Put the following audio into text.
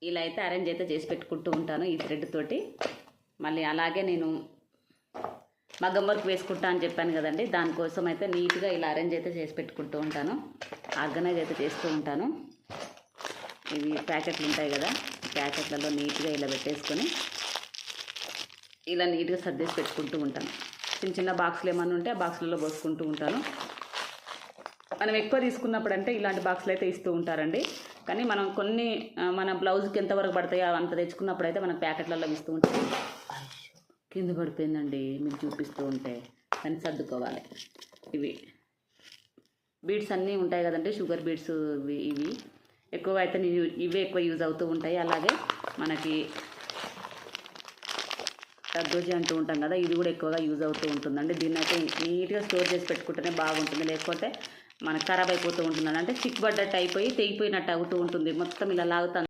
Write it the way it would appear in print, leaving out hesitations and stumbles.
ఇలా అయితే అరేంజ్ అయితే చేసి పెట్టుకుంటూ ఉంటాను ఈ థ్రెడ్ తోటి. మళ్ళీ అలాగే నేను మగ్గం వర్క్ వేసుకుంటా అని చెప్పాను కదండి, దానికోసం అయితే నీట్గా ఇలా అరేంజ్ అయితే చేసి పెట్టుకుంటూ ఉంటాను, ఆర్గనైజ్ అయితే చేస్తూ ఉంటాను. ఇవి ప్యాకెట్లు ఉంటాయి కదా, ప్యాకెట్లలో నీట్గా ఇలా పెట్టేసుకొని ఇలా నీట్గా సర్దేసి పెట్టుకుంటూ ఉంటాను. చిన్న చిన్న బాక్సులు ఏమన్నా ఉంటే ఆ బాక్సులలో పోసుకుంటూ ఉంటాను. మనం ఎక్కువ తీసుకున్నప్పుడు అంటే ఇలాంటి బాక్సులు అయితే ఇస్తూ ఉంటారండి. కానీ మనం కొన్ని మన బ్లౌజ్కి ఎంతవరకు పడతాయో అంత తెచ్చుకున్నప్పుడు అయితే మనకు ప్యాకెట్లలో ఇస్తూ ఉంటాం. కింద పడిపోయిందండి మీకు చూపిస్తూ ఉంటే, కానీ సర్దుకోవాలి. ఇవి బీడ్స్ అన్నీ ఉంటాయి కదండి, షుగర్ బీడ్స్ ఇవి ఎక్కువగా అయితే ఇవే ఎక్కువ యూజ్ అవుతూ ఉంటాయి. అలాగే మనకి దద్దోజీ అంటూ ఉంటాం కదా, ఇది కూడా ఎక్కువగా యూజ్ అవుతూ ఉంటుందండి. దీన్ని అయితే నీట్గా స్టోర్ చేసి పెట్టుకుంటేనే బాగుంటుంది, లేకపోతే మనకు ఖరాబ్ అయిపోతూ ఉంటుందండి. అంటే స్టిక్ పడ్డట్టు అయిపోయి తెగిపోయినట్టు అవుతూ ఉంటుంది, మొత్తం ఇలా లాగుతాను.